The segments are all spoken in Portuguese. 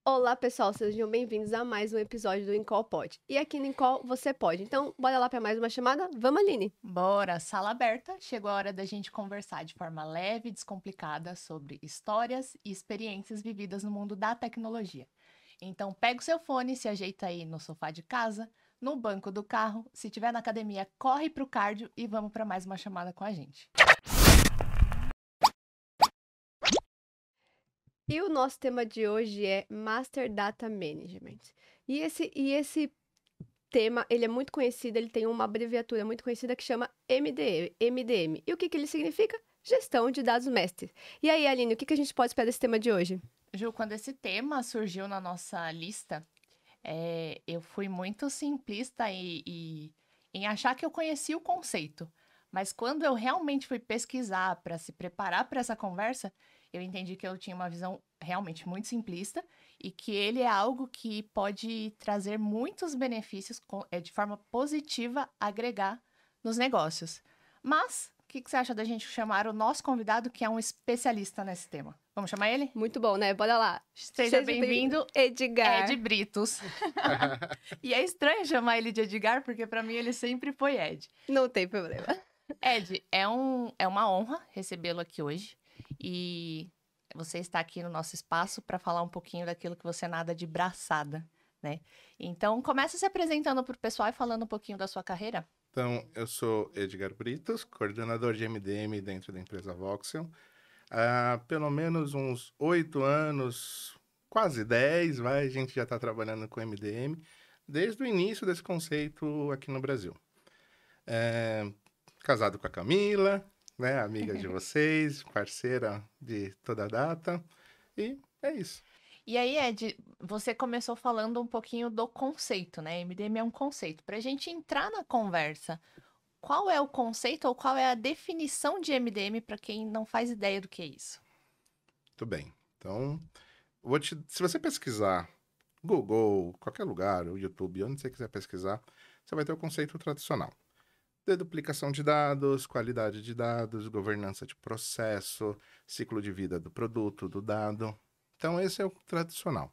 Olá, pessoal, sejam bem-vindos a mais um episódio do Incol Pode. E aqui no Incol você pode. Então, bora lá para mais uma chamada? Vamos, Aline! Bora, sala aberta. Chegou a hora da gente conversar de forma leve e descomplicada sobre histórias e experiências vividas no mundo da tecnologia. Então, pega o seu fone, se ajeita aí no sofá de casa, no banco do carro. Se tiver na academia, corre pro cardio e vamos para mais uma chamada com a gente. E o nosso tema de hoje é Master Data Management. E esse tema, ele é muito conhecido, ele tem uma abreviatura muito conhecida que chama MDM. E o que ele significa? Gestão de dados mestres. E aí, Aline, o que a gente pode esperar desse tema de hoje? Ju, quando esse tema surgiu na nossa lista, eu fui muito simplista em achar que eu conhecia o conceito. Mas quando eu realmente fui pesquisar para se preparar para essa conversa, eu entendi que eu tinha uma visão realmente muito simplista e que ele é algo que pode trazer muitos benefícios de forma positiva, agregar nos negócios. Mas, o que você acha da gente chamar o nosso convidado, que é um especialista nesse tema? Vamos chamar ele? Muito bom, né? Bora lá. Seja bem-vindo, Edgar. Ed Britos. E é estranho chamar ele de Edgar, porque para mim ele sempre foi Ed. Não tem problema. Ed, é uma honra recebê-lo aqui hoje. E você está aqui no nosso espaço para falar um pouquinho daquilo que você nada de braçada, né? Então, começa se apresentando para o pessoal e falando um pouquinho da sua carreira. Então, eu sou Edgar Britos, coordenador de MDM dentro da empresa Voxel. Há pelo menos uns 8 anos, quase 10, a gente já está trabalhando com MDM desde o início desse conceito aqui no Brasil. Casado com a Camila, né, amiga de vocês, parceira de toda a data, e é isso. E aí, Ed, você começou falando um pouquinho do conceito, né? MDM é um conceito. Para a gente entrar na conversa, qual é o conceito ou qual é a definição de MDM para quem não faz ideia do que é isso? Muito bem. Então, se você pesquisar Google, qualquer lugar, o YouTube, onde você quiser pesquisar, você vai ter o conceito tradicional. Deduplicação de dados, qualidade de dados, governança de processo, ciclo de vida do produto, do dado. Então, esse é o tradicional.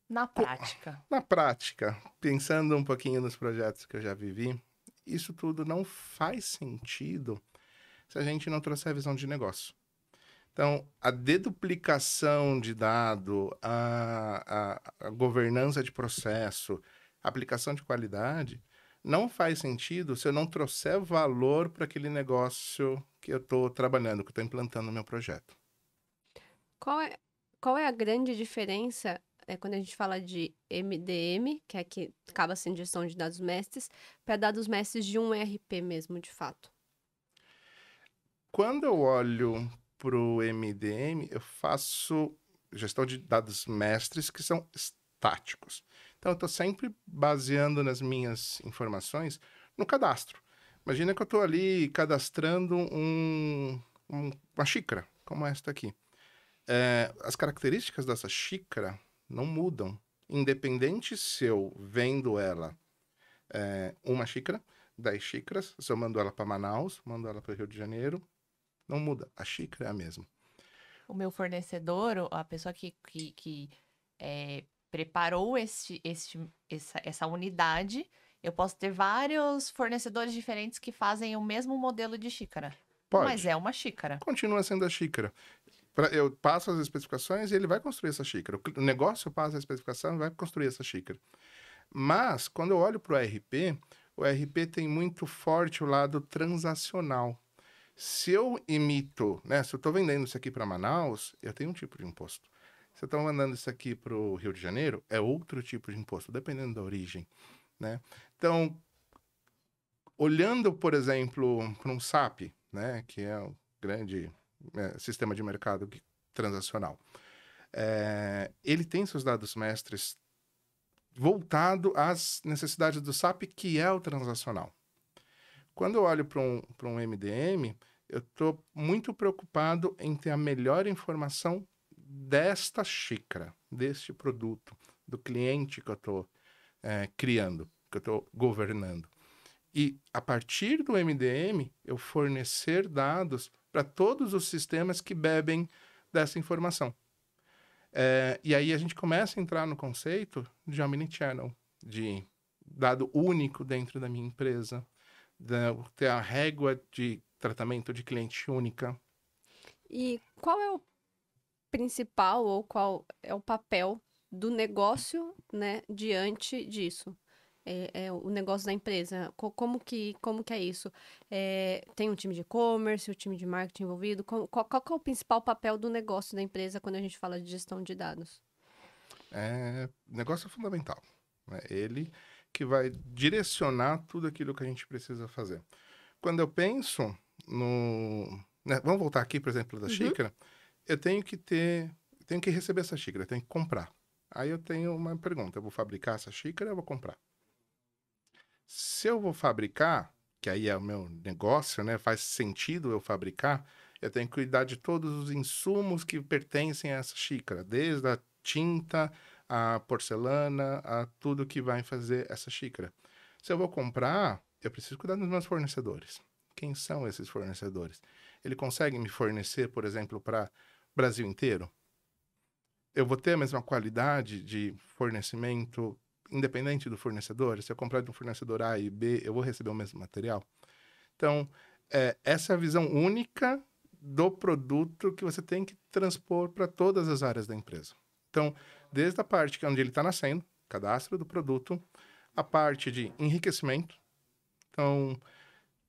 Na prática. Na prática, pensando um pouquinho nos projetos que eu já vivi, isso tudo não faz sentido se a gente não trouxer a visão de negócio. Então, a deduplicação de dado, a governança de processo, a aplicação de qualidade, não faz sentido se eu não trouxer valor para aquele negócio que eu estou trabalhando, que eu estou implantando no meu projeto. Qual é a grande diferença quando a gente fala de MDM, que é que acaba sendo gestão de dados mestres, para dados mestres de um ERP mesmo, de fato? Quando eu olho para o MDM, eu faço gestão de dados mestres que são estáticos. Então, eu estou sempre baseando nas minhas informações no cadastro. Imagina que eu estou ali cadastrando uma xícara, como esta aqui. As características dessa xícara não mudam, independente se eu vendo ela uma xícara, 10 xícaras, se eu mando ela para Manaus, mando ela para o Rio de Janeiro, não muda, a xícara é a mesma. O meu fornecedor, a pessoa que preparou essa unidade, eu posso ter vários fornecedores diferentes que fazem o mesmo modelo de xícara. Pode. Mas é uma xícara. Continua sendo a xícara. Eu passo as especificações e ele vai construir essa xícara. O negócio passa a especificação e vai construir essa xícara. Mas, quando eu olho para o ERP tem muito forte o lado transacional. Se eu imito, né? Se eu estou vendendo isso aqui para Manaus, eu tenho um tipo de imposto. Se eu estou mandando isso aqui para o Rio de Janeiro, é outro tipo de imposto, dependendo da origem, né? Então, olhando, por exemplo, para um SAP, né? Que é um grande sistema de mercado transacional. Ele tem seus dados mestres voltado às necessidades do SAP, que é o transacional. Quando eu olho para um MDM, eu estou muito preocupado em ter a melhor informação desta xícara, deste produto, do cliente que eu estou criando, que eu estou governando. E, a partir do MDM, eu fornecer dados para todos os sistemas que bebem dessa informação. E aí a gente começa a entrar no conceito de omnichannel, de dado único dentro da minha empresa, ter a régua de tratamento de cliente única. E qual é o principal ou qual é o papel do negócio, né, diante disso? É o negócio da empresa. Como que é isso? Tem um time de e-commerce, um time de marketing envolvido? Qual que é o principal papel do negócio da empresa quando a gente fala de gestão de dados? Negócio é fundamental. É ele que vai direcionar tudo aquilo que a gente precisa fazer. Quando eu penso né, vamos voltar aqui, por exemplo, da xícara. Eu tenho que receber essa xícara, eu tenho que comprar. Aí eu tenho uma pergunta, eu vou fabricar essa xícara ou eu vou comprar? Se eu vou fabricar, que aí é o meu negócio, né? Faz sentido eu fabricar, eu tenho que cuidar de todos os insumos que pertencem a essa xícara, desde a tinta, a porcelana, a tudo que vai fazer essa xícara. Se eu vou comprar, eu preciso cuidar dos meus fornecedores. Quem são esses fornecedores? Ele consegue me fornecer, por exemplo, para Brasil inteiro? Eu vou ter a mesma qualidade de fornecimento, independente do fornecedor? Se eu comprar de um fornecedor A e B, eu vou receber o mesmo material? Então, essa é a visão única do produto que você tem que transpor para todas as áreas da empresa. Então, desde a parte que é onde ele está nascendo, cadastro do produto, a parte de enriquecimento. Então,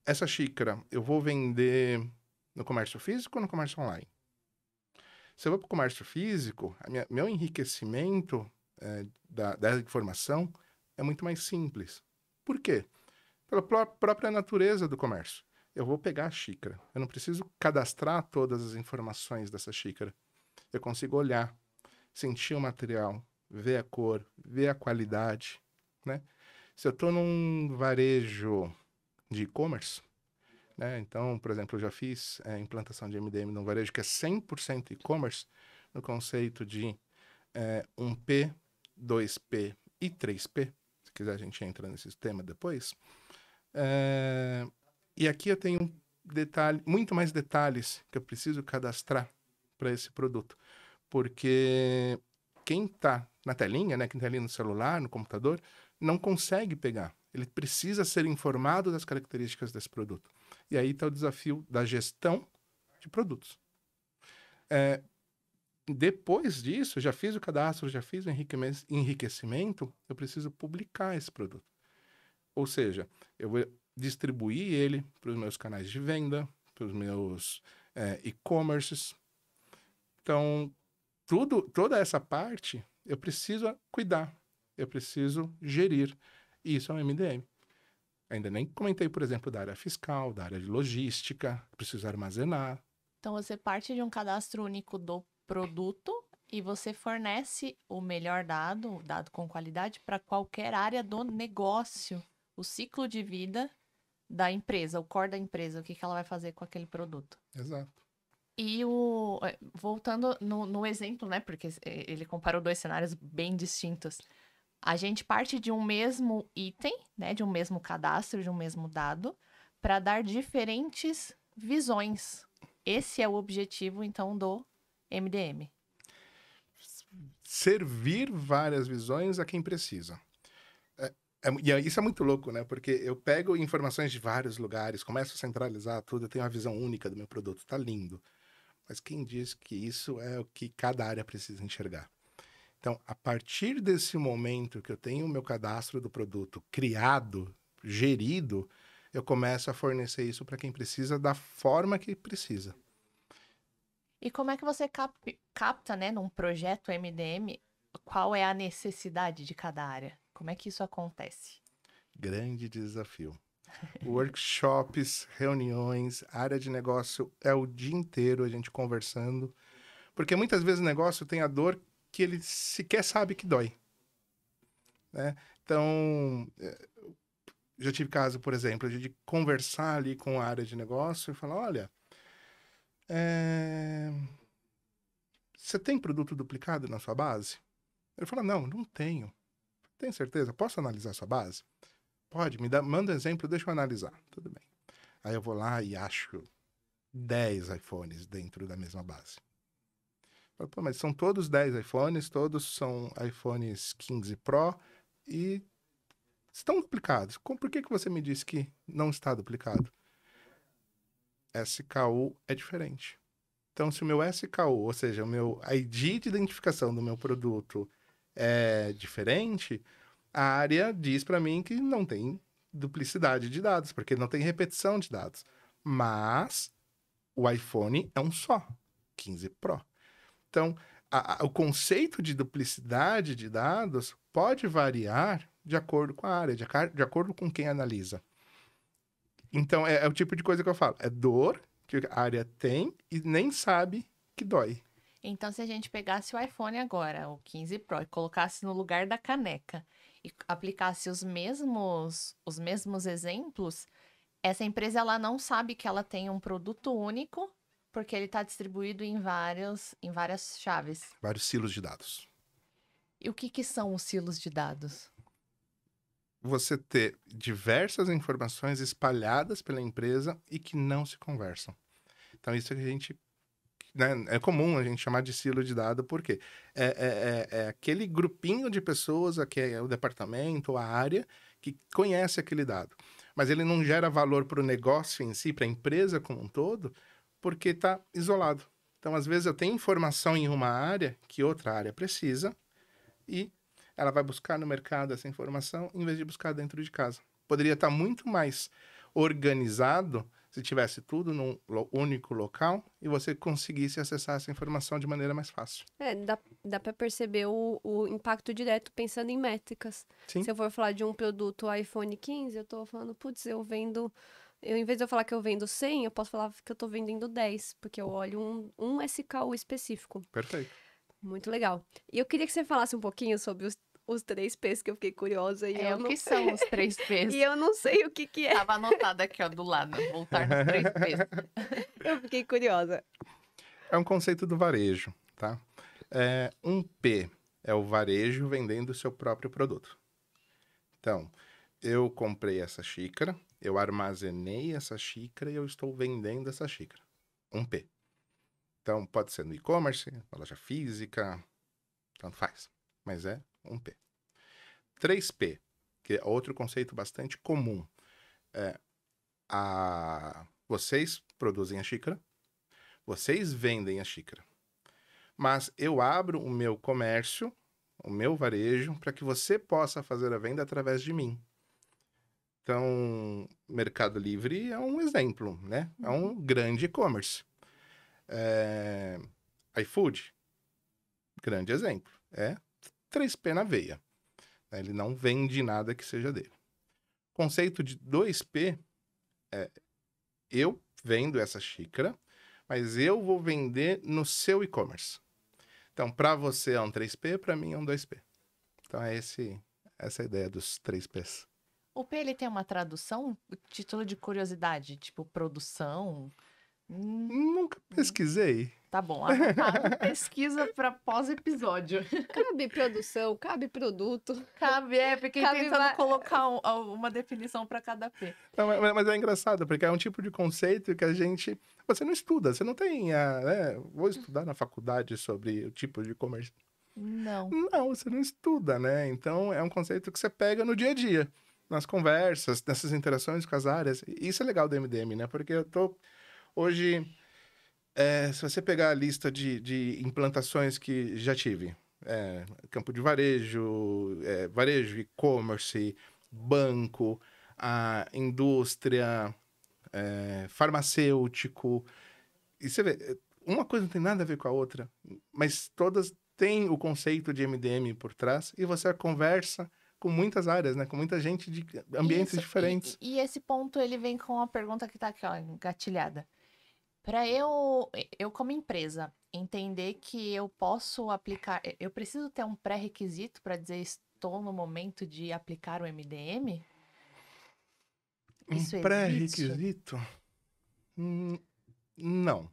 essa xícara eu vou vender no comércio físico ou no comércio online? Se eu vou para o comércio físico, meu enriquecimento da informação é muito mais simples. Por quê? Pela própria natureza do comércio. Eu vou pegar a xícara. Eu não preciso cadastrar todas as informações dessa xícara. Eu consigo olhar, sentir o material, ver a cor, ver a qualidade, né? Se eu estou num varejo de e-commerce, né? Então, por exemplo, eu já fiz implantação de MDM num varejo que é 100% e-commerce, no conceito de 1P, 2P e 3P. Se quiser, a gente entra nesse tema depois. E aqui eu tenho muito mais detalhes que eu preciso cadastrar para esse produto. Porque quem está na telinha, né, quem está ali no celular, no computador, não consegue pegar. Ele precisa ser informado das características desse produto. E aí está o desafio da gestão de produtos. Depois disso, já fiz o cadastro, já fiz o enriquecimento, eu preciso publicar esse produto. Ou seja, eu vou distribuir ele para os meus canais de venda, para os meus e-commerces. Então, toda essa parte, eu preciso cuidar, eu preciso gerir. E isso é um MDM. Ainda nem comentei, por exemplo, da área fiscal, da área de logística, preciso armazenar. Então, você parte de um cadastro único do produto e você fornece o melhor dado, o dado com qualidade, para qualquer área do negócio. O ciclo de vida da empresa, o core da empresa, o que ela vai fazer com aquele produto. Exato. E voltando no exemplo, né? Porque ele comparou dois cenários bem distintos. A gente parte de um mesmo item, né? De um mesmo cadastro, de um mesmo dado, para dar diferentes visões. Esse é o objetivo, então, do MDM. Servir várias visões a quem precisa. E isso é muito louco, né? Porque eu pego informações de vários lugares, começo a centralizar tudo, eu tenho uma visão única do meu produto, tá lindo. Mas quem diz que isso é o que cada área precisa enxergar? Então, a partir desse momento que eu tenho o meu cadastro do produto criado, gerido, eu começo a fornecer isso para quem precisa da forma que precisa. E como é que você capta, né, num projeto MDM, qual é a necessidade de cada área? Como é que isso acontece? Grande desafio. Workshops, reuniões, área de negócio é o dia inteiro a gente conversando. Porque muitas vezes o negócio tem a dor que ele sequer sabe que dói. Né? Então, já tive caso, por exemplo, de conversar ali com a área de negócio e falar, olha, você tem produto duplicado na sua base? Ele fala, não tenho. Tem certeza? Posso analisar a sua base? Pode, manda um exemplo, deixa eu analisar. Tudo bem. Aí eu vou lá e acho 10 iPhones dentro da mesma base. Fala, pô, mas são todos 10 iPhones, todos são iPhones 15 Pro e estão duplicados. Por que você me disse que não está duplicado? SKU é diferente. Então, se o meu SKU, ou seja, o meu ID de identificação do meu produto é diferente, a área diz para mim que não tem duplicidade de dados, porque não tem repetição de dados. Mas o iPhone é um só, 15 Pro. Então, o conceito de duplicidade de dados pode variar de acordo com a área, de acordo com quem analisa. Então, é o tipo de coisa que eu falo. É dor que a área tem e nem sabe que dói. Então, se a gente pegasse o iPhone agora, o 15 Pro, e colocasse no lugar da caneca e aplicasse os mesmos exemplos, essa empresa ela não sabe que ela tem um produto único, porque ele está distribuído em várias chaves. Vários silos de dados. E o que são os silos de dados? Você ter diversas informações espalhadas pela empresa e que não se conversam. Então, isso que a gente... Né, é comum a gente chamar de silo de dado, porque é aquele grupinho de pessoas, que é o departamento, a área, que conhece aquele dado. Mas ele não gera valor para o negócio em si, para a empresa como um todo, porque está isolado. Então, às vezes, eu tenho informação em uma área que outra área precisa e ela vai buscar no mercado essa informação em vez de buscar dentro de casa. Poderia estar muito mais organizado se tivesse tudo num único local e você conseguisse acessar essa informação de maneira mais fácil. Dá para perceber o impacto direto pensando em métricas. Sim. Se eu for falar de um produto iPhone 15, eu tô falando, putz, em vez de eu falar que eu vendo 100, eu posso falar que eu tô vendendo 10, porque eu olho um SKU específico. Perfeito. Muito legal. E eu queria que você falasse um pouquinho sobre os 3 P's, que eu fiquei curiosa. O que são os 3 P's? E eu não sei o que é. Tava anotado aqui, ó, do lado. Voltar nos 3 P's. Eu fiquei curiosa. É um conceito do varejo, tá? Um P é o varejo vendendo o seu próprio produto. Então, eu comprei essa xícara, eu armazenei essa xícara e eu estou vendendo essa xícara. Um P. Então, pode ser no e-commerce, na loja física, tanto faz. Mas é um P. 3P, que é outro conceito bastante comum. Vocês produzem a xícara, vocês vendem a xícara. Mas eu abro o meu comércio, o meu varejo, para que você possa fazer a venda através de mim. Então, Mercado Livre é um exemplo, né? É um grande e-commerce. iFood, grande exemplo. É 3P na veia. Ele não vende nada que seja dele. Conceito de 2P é: eu vendo essa xícara, mas eu vou vender no seu e-commerce. Então, para você é um 3P, para mim é um 2P. Então, essa é a ideia dos 3Ps. O P, ele tem uma tradução? Título de curiosidade, tipo produção? Nunca pesquisei. Tá bom, anotado. Pesquisa para pós-episódio. Cabe produção, cabe produto. Cabe, fiquei tentando colocar uma definição para cada P. Não, mas é engraçado, porque é um tipo de conceito que você não estuda, você não tem, vou estudar na faculdade sobre o tipo de e-commerce. Não, você não estuda, né? Então, é um conceito que você pega no dia a dia, nas conversas, nessas interações com as áreas. E isso é legal do MDM, né? Porque eu tô, hoje, se você pegar a lista de implantações que já tive, campo de varejo, e-commerce, banco, a indústria, farmacêutico. E você vê, uma coisa não tem nada a ver com a outra, mas todas têm o conceito de MDM por trás e você conversa com muitas áreas, né? Com muita gente de ambientes diferentes. E esse ponto, ele vem com a pergunta que tá aqui, ó, engatilhada. Para eu como empresa, entender que eu posso aplicar... Eu preciso ter um pré-requisito para dizer estou no momento de aplicar o MDM? Isso Um pré-requisito? Não.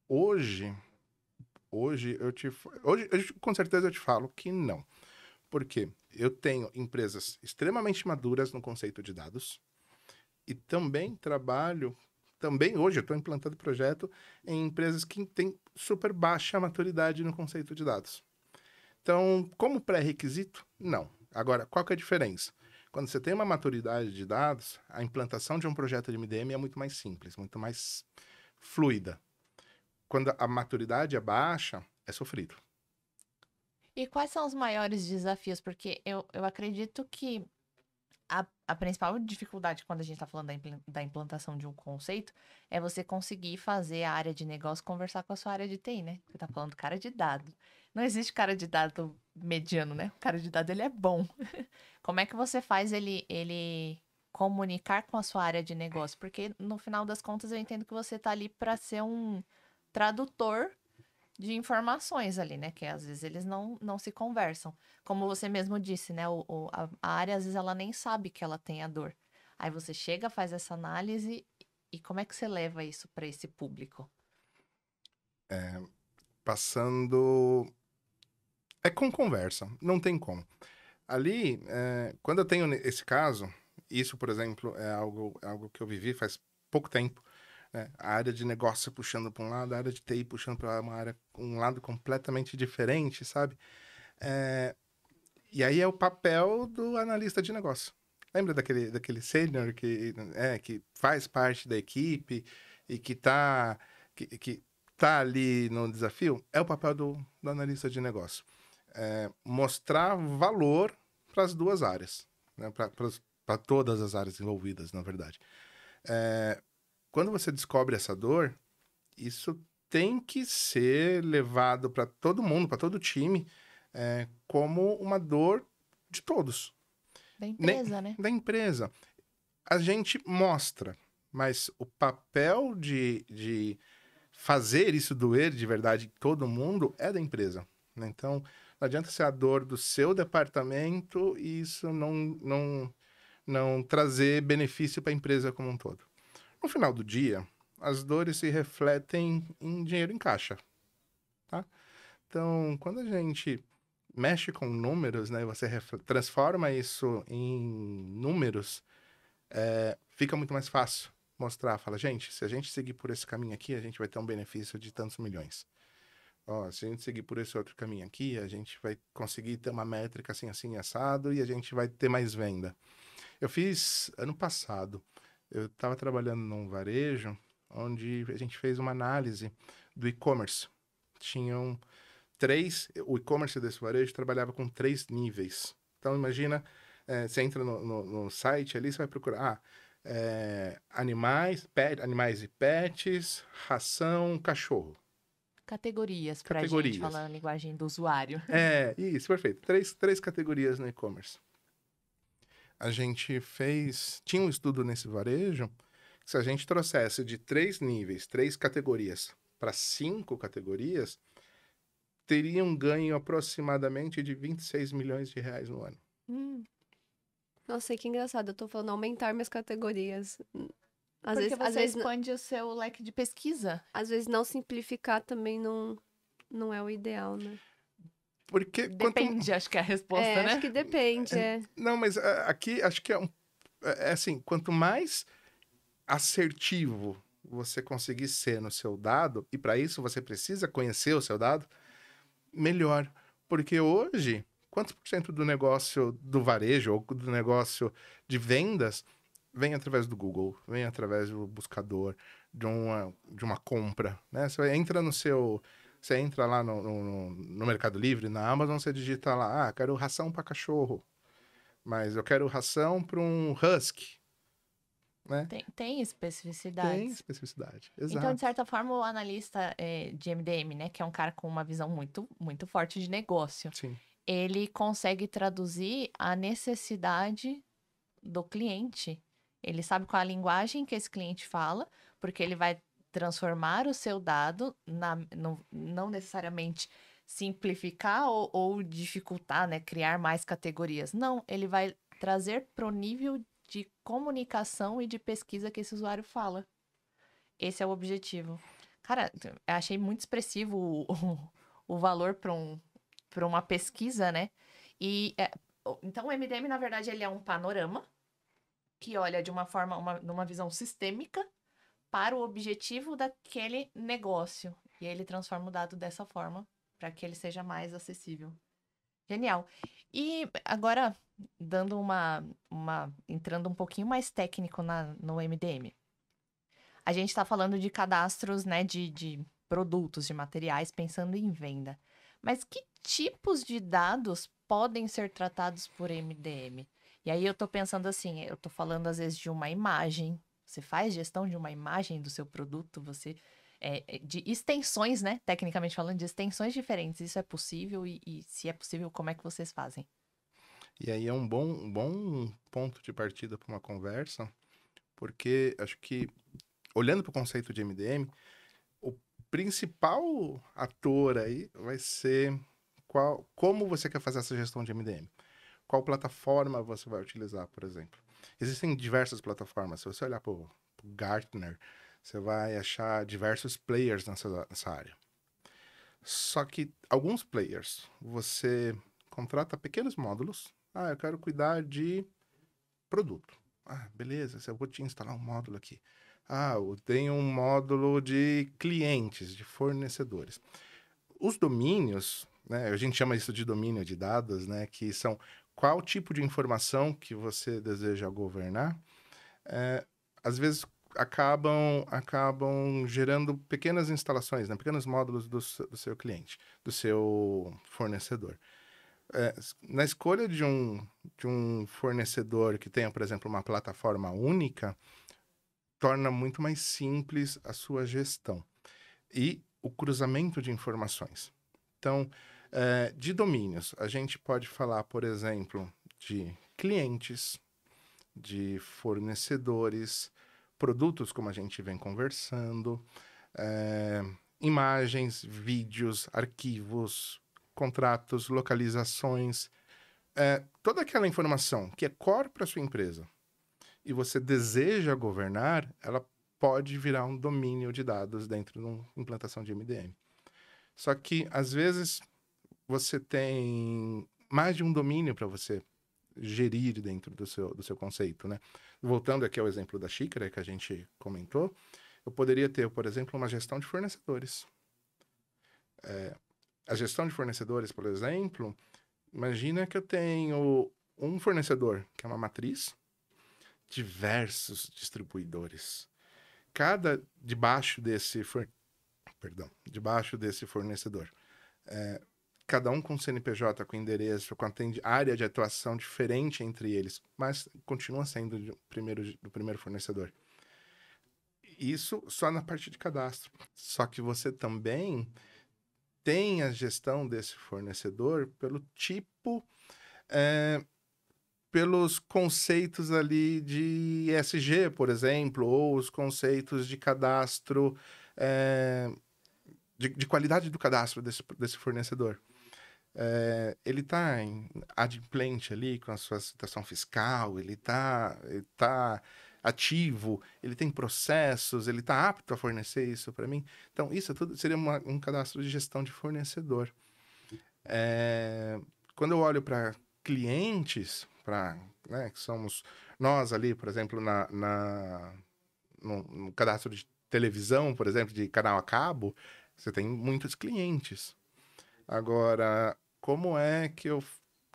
Hoje, com certeza eu te falo que não. Porque eu tenho empresas extremamente maduras no conceito de dados e também trabalho Também hoje eu estou implantando projeto em empresas que têm super baixa maturidade no conceito de dados. Então, como pré-requisito, não. Agora, qual que é a diferença? Quando você tem uma maturidade de dados, a implantação de um projeto de MDM é muito mais simples, muito mais fluida. Quando a maturidade é baixa, é sofrido. E quais são os maiores desafios? Porque eu acredito que a principal dificuldade quando a gente está falando da implantação de um conceito é você conseguir fazer a área de negócio conversar com a sua área de TI, né? Você está falando cara de dado. Não existe cara de dado mediano, né? O cara de dado, ele é bom. Como é que você faz ele comunicar com a sua área de negócio? Porque no final das contas eu entendo que você está ali para ser um tradutor de informações ali, né? Que às vezes eles não se conversam. Como você mesmo disse, né? A área, às vezes, ela nem sabe que ela tem a dor. Aí você chega, faz essa análise e como é que você leva isso para esse público? Passando... É com conversa, não tem como. Ali, quando eu tenho esse caso, isso, por exemplo, é algo que eu vivi faz pouco tempo, né? A área de negócio puxando para um lado, a área de TI puxando para um lado completamente diferente, sabe? E aí é o papel do analista de negócio. Lembra daquele sênior que faz parte da equipe e que tá ali no desafio? É o papel do analista de negócio. Mostrar valor para as duas áreas, né? Para todas as áreas envolvidas, na verdade. Quando você descobre essa dor, isso tem que ser levado para todo mundo, para todo o time, como uma dor de todos. Da empresa, né? Da empresa. A gente mostra, mas o papel de fazer isso doer de verdade em todo mundo é da empresa, né? Então, não adianta ser a dor do seu departamento e isso não trazer benefício para a empresa como um todo. No final do dia, as dores se refletem em dinheiro em caixa, tá? Então, quando a gente mexe com números, né, você transforma isso em números, fica muito mais fácil mostrar. Fala, gente, se a gente seguir por esse caminho aqui, a gente vai ter um benefício de tantos milhões. Ó, se a gente seguir por esse outro caminho aqui, a gente vai conseguir ter uma métrica assim, assim, assado, e a gente vai ter mais venda. Eu fiz ano passado, eu estava trabalhando num varejo, onde a gente fez uma análise do e-commerce. Tinham o e-commerce desse varejo trabalhava com 3 níveis. Então, imagina, você entra no site ali, você vai procurar animais e pets, ração, cachorro. Categorias pra gente falar a linguagem do usuário. Isso, perfeito. Três categorias no e-commerce. A gente tinha um estudo nesse varejo, que se a gente trouxesse de 3 níveis, 3 categorias para 5 categorias, teria um ganho aproximadamente de 26 milhões de reais no ano. Nossa, que engraçado. Eu tô falando aumentar minhas categorias. Porque você expande o seu leque de pesquisa. Às vezes não simplificar também não é o ideal, né? Porque depende, acho que é a resposta, né? Acho que depende, Não, mas aqui acho que é assim, quanto mais assertivo você conseguir ser no seu dado, e para isso você precisa conhecer o seu dado, melhor. Porque hoje, quantos por cento do negócio do varejo ou do negócio de vendas vem através do Google, vem através do buscador, de uma compra, né? Você entra lá no Mercado Livre, na Amazon, você digita lá, quero ração para cachorro, mas eu quero ração para um husky, né? Tem especificidades. Tem especificidade, exato. Então, de certa forma, o analista de MDM, né, que é um cara com uma visão muito, muito forte de negócio, Sim. Ele consegue traduzir a necessidade do cliente. Ele sabe qual é a linguagem que esse cliente fala, porque ele vai transformar o seu dado, não necessariamente simplificar ou dificultar, né, criar mais categorias. Não, ele vai trazer para o nível de comunicação e de pesquisa que esse usuário fala. Esse é o objetivo. Cara, eu achei muito expressivo o valor para uma pesquisa, né? Então, o MDM, na verdade, ele é um panorama que olha de uma forma, numa visão sistêmica para o objetivo daquele negócio. E aí ele transforma o dado dessa forma para que ele seja mais acessível. Genial. E agora, dando entrando um pouquinho mais técnico no MDM. A gente está falando de cadastros, né, de produtos, de materiais, pensando em venda. Mas que tipos de dados podem ser tratados por MDM? E aí eu tô pensando assim, eu tô falando às vezes de uma imagem. Você faz gestão de uma imagem do seu produto, de extensões, né? Tecnicamente falando, de extensões diferentes. Isso é possível? E se é possível, como é que vocês fazem? E aí é um bom ponto de partida para uma conversa, porque acho que, olhando para o conceito de MDM, o principal ator aí vai ser como você quer fazer essa gestão de MDM. Qual plataforma você vai utilizar, por exemplo. Existem diversas plataformas. Se você olhar para o Gartner, você vai achar diversos players nessa área. Só que alguns players, você contrata pequenos módulos. Eu quero cuidar de produto. Beleza, eu vou te instalar um módulo aqui. Eu tenho um módulo de clientes, de fornecedores. Os domínios, né, a gente chama isso de domínio de dados, né, que são qual tipo de informação que você deseja governar, às vezes acabam gerando pequenas instalações, né, pequenos módulos do seu cliente, do seu fornecedor. Na escolha de um fornecedor que tenha, por exemplo, uma plataforma única, torna muito mais simples a sua gestão e o cruzamento de informações. Então, de domínios, a gente pode falar, por exemplo, de clientes, de fornecedores, produtos, como a gente vem conversando, imagens, vídeos, arquivos, contratos, localizações, toda aquela informação que é core para sua empresa e você deseja governar, ela pode virar um domínio de dados dentro de uma implantação de MDM. Só que, às vezes, você tem mais de um domínio para você gerir dentro do seu conceito, né? Voltando aqui ao exemplo da xícara que a gente comentou, eu poderia ter, por exemplo, uma gestão de fornecedores. A gestão de fornecedores, por exemplo, imagina que eu tenho um fornecedor, que é uma matriz, diversos distribuidores. Debaixo desse fornecedor, cada um com CNPJ, com endereço, com área de atuação diferente entre eles, mas continua sendo do primeiro fornecedor. Isso só na parte de cadastro. Só que você também tem a gestão desse fornecedor pelo tipo, pelos conceitos ali de ESG, por exemplo, ou os conceitos de cadastro, de qualidade do cadastro desse fornecedor. Ele está adimplente ali com a sua situação fiscal, ele tá ativo, ele tem processos, ele está apto a fornecer isso para mim. Então, isso tudo seria um cadastro de gestão de fornecedor. Quando eu olho para clientes, né, que somos nós ali, por exemplo, no cadastro de televisão, por exemplo, de canal a cabo, você tem muitos clientes. Agora, como é que eu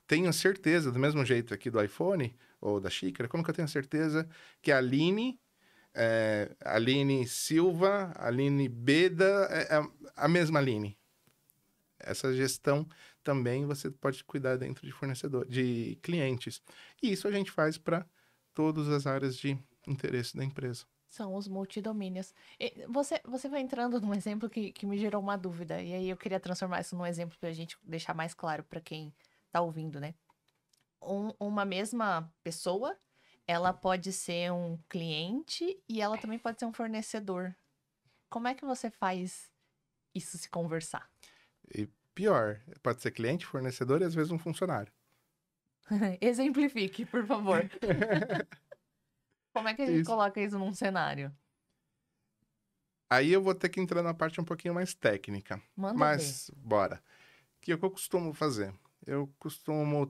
tenho certeza, do mesmo jeito aqui do iPhone ou da xícara, como que eu tenho certeza que a Aline Silva, Aline Beda, é a mesma Aline? Essa gestão também você pode cuidar dentro de clientes. E isso a gente faz para todas as áreas de interesse da empresa. São os multidomínios. Você vai entrando num exemplo que me gerou uma dúvida, e aí eu queria transformar isso num exemplo para a gente deixar mais claro para quem está ouvindo, né? Uma mesma pessoa, ela pode ser um cliente e ela também pode ser um fornecedor. Como é que você faz isso se conversar? E pior, pode ser cliente, fornecedor e às vezes um funcionário. Exemplifique, por favor. Como é que a gente coloca isso num cenário? Aí eu vou ter que entrar na parte um pouquinho mais técnica. Mas, bora. O que eu costumo fazer? Eu costumo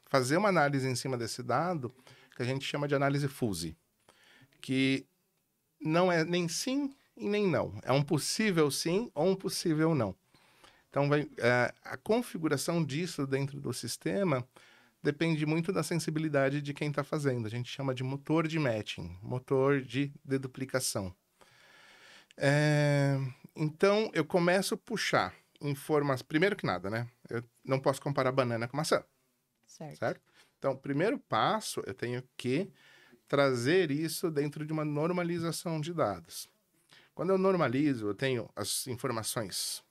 fazer uma análise em cima desse dado, que a gente chama de análise fuzzy. Que não é nem sim e nem não. É um possível sim ou um possível não. Então, a configuração disso dentro do sistema depende muito da sensibilidade de quem está fazendo. A gente chama de motor de matching, motor de deduplicação. Então, eu começo a puxar informações. Primeiro que nada, né? Eu não posso comparar banana com maçã, certo? Então, primeiro passo, eu tenho que trazer isso dentro de uma normalização de dados. Quando eu normalizo, eu tenho as informações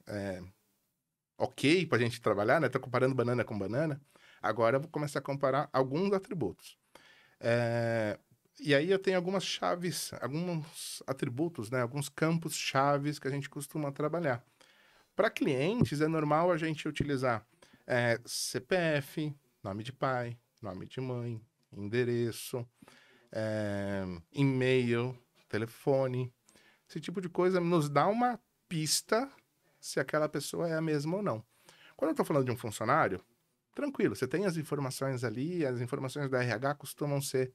ok para a gente trabalhar, né? Estou comparando banana com banana. Agora eu vou começar a comparar alguns atributos. E aí eu tenho algumas chaves, alguns atributos, né? Alguns campos chaves que a gente costuma trabalhar. Para clientes, é normal a gente utilizar CPF, nome de pai, nome de mãe, endereço, e-mail, telefone. Esse tipo de coisa nos dá uma pista se aquela pessoa é a mesma ou não. Quando eu estou falando de um funcionário, tranquilo, você tem as informações ali, as informações da RH costumam ser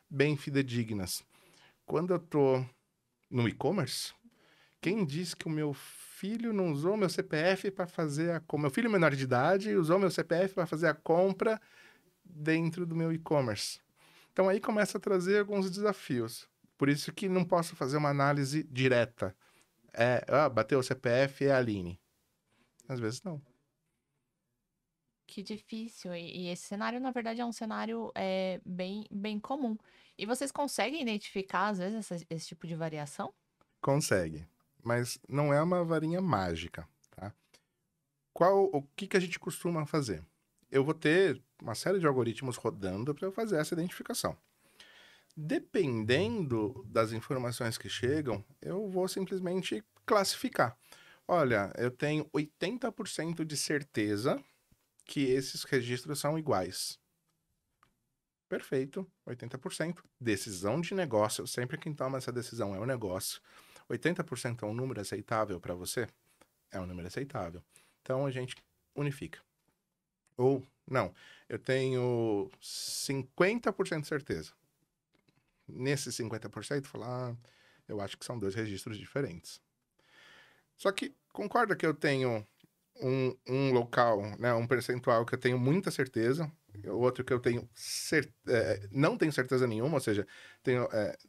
bem fidedignas. Quando eu estou no e-commerce, quem diz que o meu filho não usou meu CPF para fazer a compra? Meu filho menor de idade usou meu CPF para fazer a compra dentro do meu e-commerce. Então aí começa a trazer alguns desafios. Por isso que não posso fazer uma análise direta. Bateu o CPF, é a Aline. Às vezes não. Que difícil. E esse cenário, na verdade, é um cenário bem comum. E vocês conseguem identificar, às vezes, esse tipo de variação? Consegue. Mas não é uma varinha mágica, tá? O que a gente costuma fazer? Eu vou ter uma série de algoritmos rodando para eu fazer essa identificação. Dependendo das informações que chegam, eu vou simplesmente classificar. Olha, eu tenho 80% de certeza que esses registros são iguais. Perfeito, 80%. Decisão de negócio, sempre quem toma essa decisão é o negócio. 80% é um número aceitável para você? É um número aceitável. Então a gente unifica. Ou, não, eu tenho 50% de certeza. Nesses 50%, falar, eu acho que são 2 registros diferentes. Só que concorda que eu tenho um local, né, um percentual que eu tenho muita certeza, outro que eu tenho não tenho certeza nenhuma, ou seja,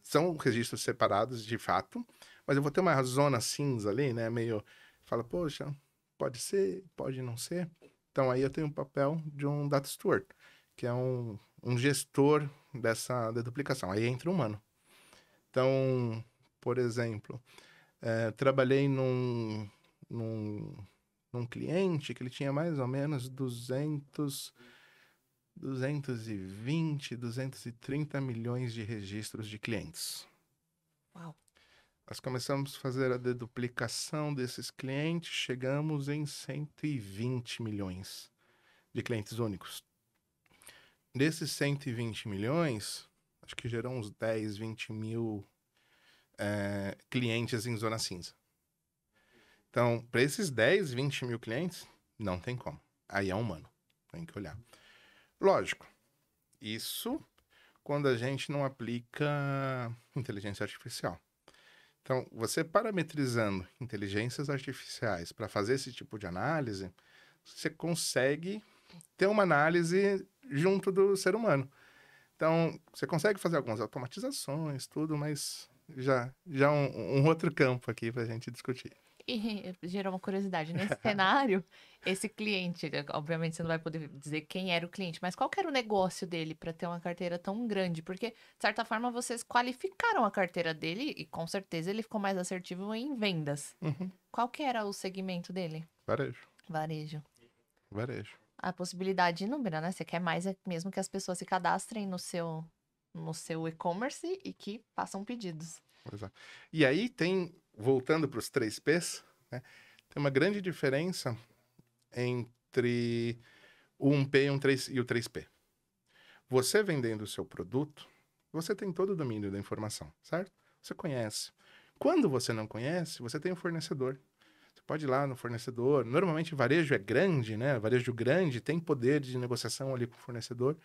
são registros separados de fato, mas eu vou ter uma zona cinza ali, né, meio, fala, poxa, pode ser, pode não ser. Então aí eu tenho o papel de um data steward, que é um gestor dessa deduplicação. Aí entra o humano. Então, por exemplo, trabalhei num cliente que ele tinha mais ou menos 220, 230 milhões de registros de clientes. Uau! Nós começamos a fazer a deduplicação desses clientes, chegamos em 120 milhões de clientes únicos. Desses 120 milhões, acho que gerou uns 10, 20 mil clientes em zona cinza. Então, para esses 10, 20 mil clientes, não tem como. Aí é humano. Tem que olhar. Lógico, isso quando a gente não aplica inteligência artificial. Então, você parametrizando inteligências artificiais para fazer esse tipo de análise, você consegue ter uma análise junto do ser humano. Então, você consegue fazer algumas automatizações, tudo, mas já um outro campo aqui para a gente discutir. E gerou uma curiosidade. Nesse cenário, esse cliente, obviamente você não vai poder dizer quem era o cliente, mas qual que era o negócio dele para ter uma carteira tão grande? Porque, de certa forma, vocês qualificaram a carteira dele e, com certeza, ele ficou mais assertivo em vendas. Uhum. Qual que era o segmento dele? Varejo. Varejo. A possibilidade inúmera, né? Você quer mais mesmo que as pessoas se cadastrem no seu e-commerce e que façam pedidos. Exato. E aí voltando para os 3 Ps, né, tem uma grande diferença entre o 1P e o 3P. Você vendendo o seu produto, você tem todo o domínio da informação, certo? Você conhece. Quando você não conhece, você tem um fornecedor. Você pode ir lá no fornecedor. Normalmente, varejo é grande, né? Varejo grande tem poder de negociação ali com o fornecedor.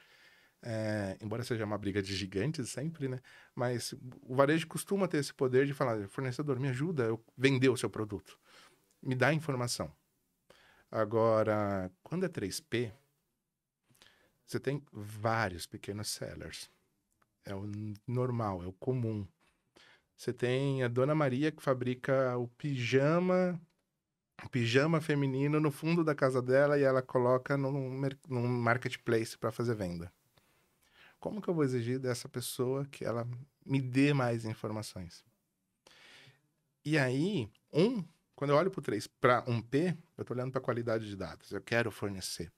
embora seja uma briga de gigantes sempre, né? Mas o varejo costuma ter esse poder de falar, fornecedor, me ajuda a vender o seu produto. Me dá informação. Agora, quando é 3P, você tem vários pequenos sellers. É o normal, é o comum. Você tem a Dona Maria que fabrica o pijama feminino no fundo da casa dela e ela coloca num marketplace para fazer venda. Como que eu vou exigir dessa pessoa que ela me dê mais informações? E aí, quando eu olho para 1P, eu estou olhando para a qualidade de dados. Eu quero fornecer.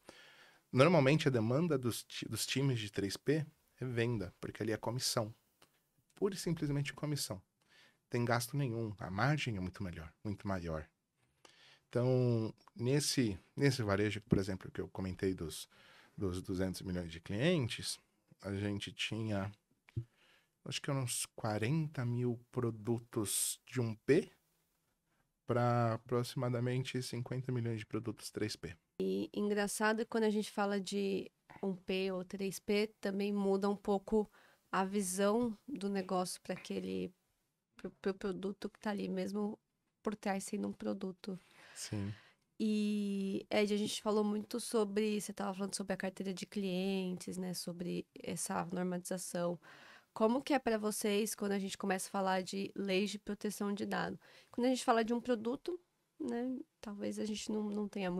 Normalmente, a demanda dos times de 3P é venda, porque ali é comissão. Pura e simplesmente comissão. Tem gasto nenhum. A margem é muito melhor, muito maior. Então, nesse varejo, por exemplo, que eu comentei dos 200 milhões de clientes, a gente tinha, acho que uns 40 mil produtos de 1P para aproximadamente 50 milhões de produtos 3P. E engraçado quando a gente fala de 1P ou 3P, também muda um pouco a visão do negócio para pro produto que está ali, mesmo por trás sendo um produto. Sim. E, Ed, a gente falou muito sobre, você estava falando sobre a carteira de clientes, né, sobre essa normatização. Como que é para vocês quando a gente começa a falar de leis de proteção de dados? Quando a gente fala de um produto, né, talvez a gente não tenha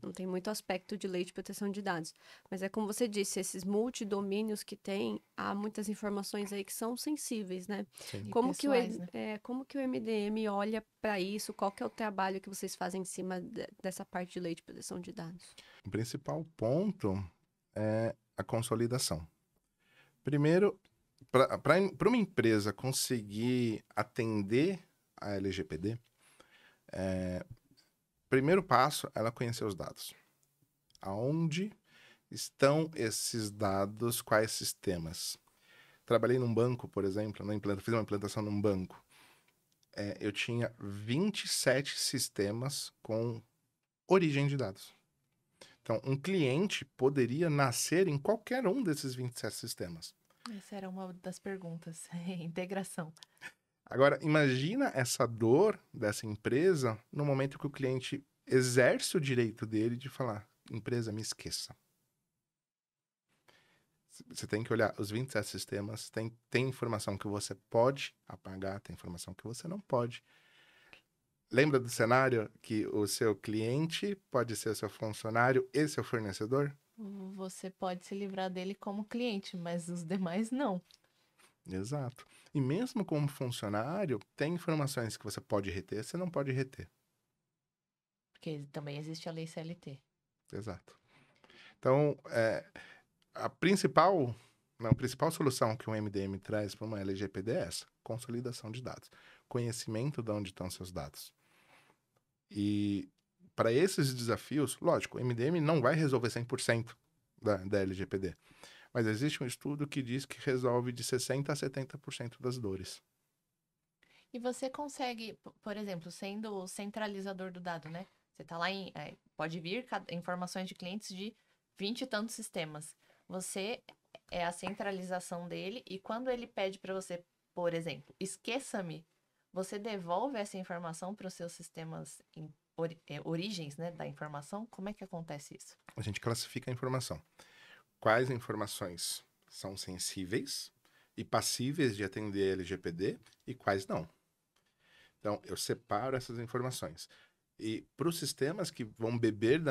não tem muito aspecto de lei de proteção de dados. Mas é como você disse, esses multidomínios que tem, há muitas informações aí que são sensíveis, né? Sim. Como que pessoais, né? como que o MDM olha para isso? Qual que é o trabalho que vocês fazem em cima dessa parte de lei de proteção de dados? O principal ponto é a consolidação. Primeiro, para uma empresa conseguir atender a LGPD, primeiro passo, ela conhecer os dados. Aonde estão esses dados, quais sistemas? Trabalhei num banco, por exemplo, fiz uma implantação num banco. Eu tinha 27 sistemas com origem de dados. Então, um cliente poderia nascer em qualquer um desses 27 sistemas. Essa era uma das perguntas. Integração. Agora, imagina essa dor dessa empresa no momento que o cliente exerce o direito dele de falar, empresa, me esqueça. Você tem que olhar os 27 sistemas, tem informação que você pode apagar, tem informação que você não pode. Lembra do cenário que o seu cliente pode ser seu funcionário e seu fornecedor? Você pode se livrar dele como cliente, mas os demais não. Exato. E mesmo como funcionário, tem informações que você pode reter, você não pode reter. Porque também existe a lei CLT. Exato. Então, a principal solução que o MDM traz para uma LGPD é essa: consolidação de dados, conhecimento de onde estão seus dados. E para esses desafios, lógico, o MDM não vai resolver 100% da LGPD, mas existe um estudo que diz que resolve de 60% a 70% das dores. E você consegue, por exemplo, sendo o centralizador do dado, né? Você tá lá pode vir informações de clientes de 20 e tantos sistemas. Você é a centralização dele e quando ele pede para você, por exemplo, esqueça-me, você devolve essa informação para os seus sistemas origens, né, da informação? Como é que acontece isso? A gente classifica a informação. Quais informações são sensíveis e passíveis de atender a LGPD e quais não. Então, eu separo essas informações. E para os sistemas que vão beber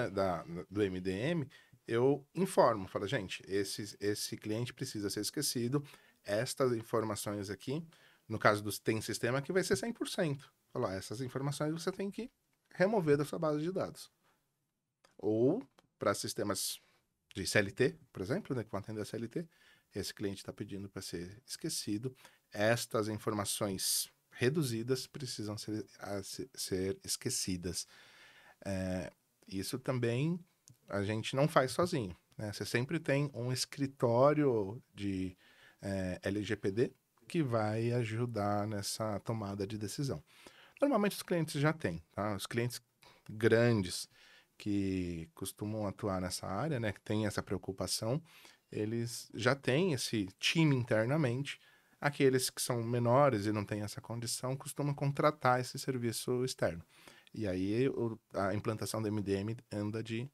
do MDM, eu informo, falo, gente, esse cliente precisa ser esquecido, estas informações aqui, no caso tem sistema que vai ser 100%. Falo, essas informações você tem que remover da sua base de dados. Ou para sistemas de CLT, por exemplo, né, que vão atender a CLT, esse cliente está pedindo para ser esquecido, estas informações reduzidas precisam ser esquecidas. Isso também a gente não faz sozinho, né? Você sempre tem um escritório de LGPD que vai ajudar nessa tomada de decisão. Normalmente os clientes já têm, tá? Os clientes grandes que costumam atuar nessa área, né, que tem essa preocupação, eles já têm esse time internamente. Aqueles que são menores e não têm essa condição costumam contratar esse serviço externo. E aí a implantação do MDM anda de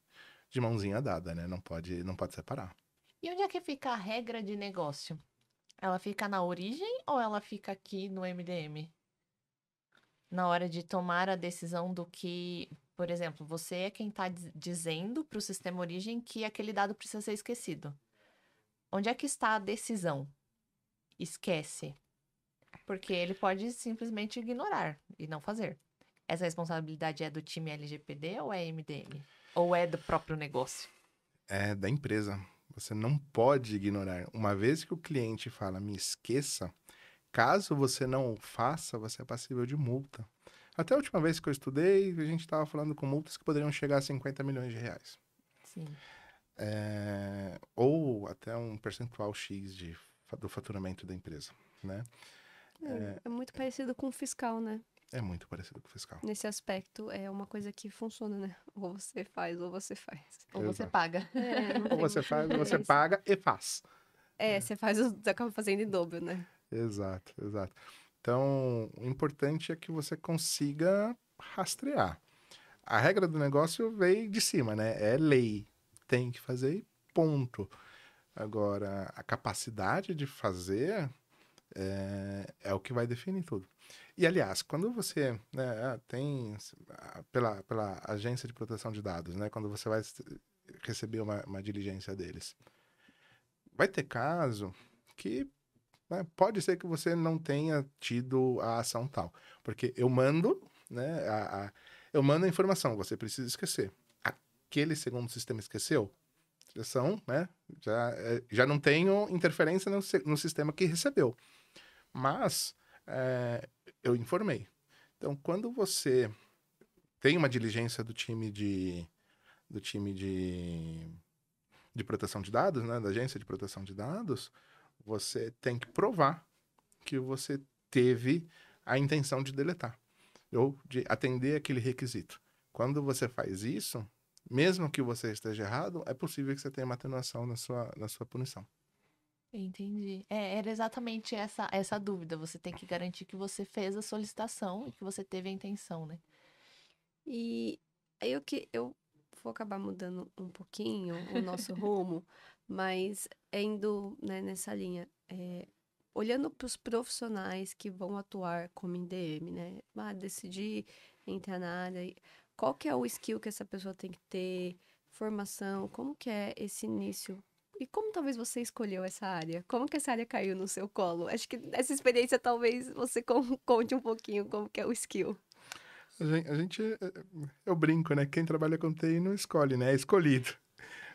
mãozinha dada, né? Não pode separar. E onde é que fica a regra de negócio? Ela fica na origem ou ela fica aqui no MDM? Na hora de tomar a decisão do que, por exemplo, você é quem está dizendo para o sistema origem que aquele dado precisa ser esquecido. Onde é que está a decisão? Esquece. Porque ele pode simplesmente ignorar e não fazer. Essa responsabilidade é do time LGPD ou é MDM? Ou é do próprio negócio? É da empresa. Você não pode ignorar. Uma vez que o cliente fala, me esqueça, caso você não o faça, você é passível de multa. Até a última vez que eu estudei, a gente estava falando com multas que poderiam chegar a 50 milhões de reais. Sim. Ou até um percentual X do faturamento da empresa, né? É muito parecido com o fiscal, né? É muito parecido com o fiscal. Nesse aspecto, é uma coisa que funciona, né? Ou você faz, ou você faz. Ou você Exato. paga. Ou você faz, ou você paga e faz. Você faz, você acaba fazendo em dobro, né? Exato, exato. Então, o importante é que você consiga rastrear. A regra do negócio veio de cima, né? É lei. Tem que fazer e ponto. Agora, a capacidade de fazer é o que vai definir tudo. E, aliás, quando você tem, pela Agência de Proteção de Dados, né? Quando você vai receber uma diligência deles, vai ter caso que pode ser que você não tenha tido a ação tal. Porque eu mando, né? Eu mando a informação, você precisa esquecer. Aquele segundo sistema esqueceu, já não tenho interferência no sistema que recebeu. Mas eu informei. Então, quando você tem uma diligência do time de proteção de dados, né, da agência de proteção de dados, você tem que provar que você teve a intenção de deletar ou de atender aquele requisito. Quando você faz isso, mesmo que você esteja errado, é possível que você tenha uma atenuação na sua punição. Entendi. Era exatamente essa dúvida. Você tem que garantir que você fez a solicitação e que você teve a intenção, né? E aí eu vou acabar mudando um pouquinho o nosso rumo, mas indo, né, nessa linha, olhando para os profissionais que vão atuar como MDM, né? Decidir entrar na área, qual que é o skill que essa pessoa tem que ter, formação, como que é esse início? E como talvez você escolheu essa área? Como que essa área caiu no seu colo? Acho que essa experiência talvez você conte um pouquinho como que é o skill. Eu brinco, né? Quem trabalha com TI não escolhe, né? É escolhido.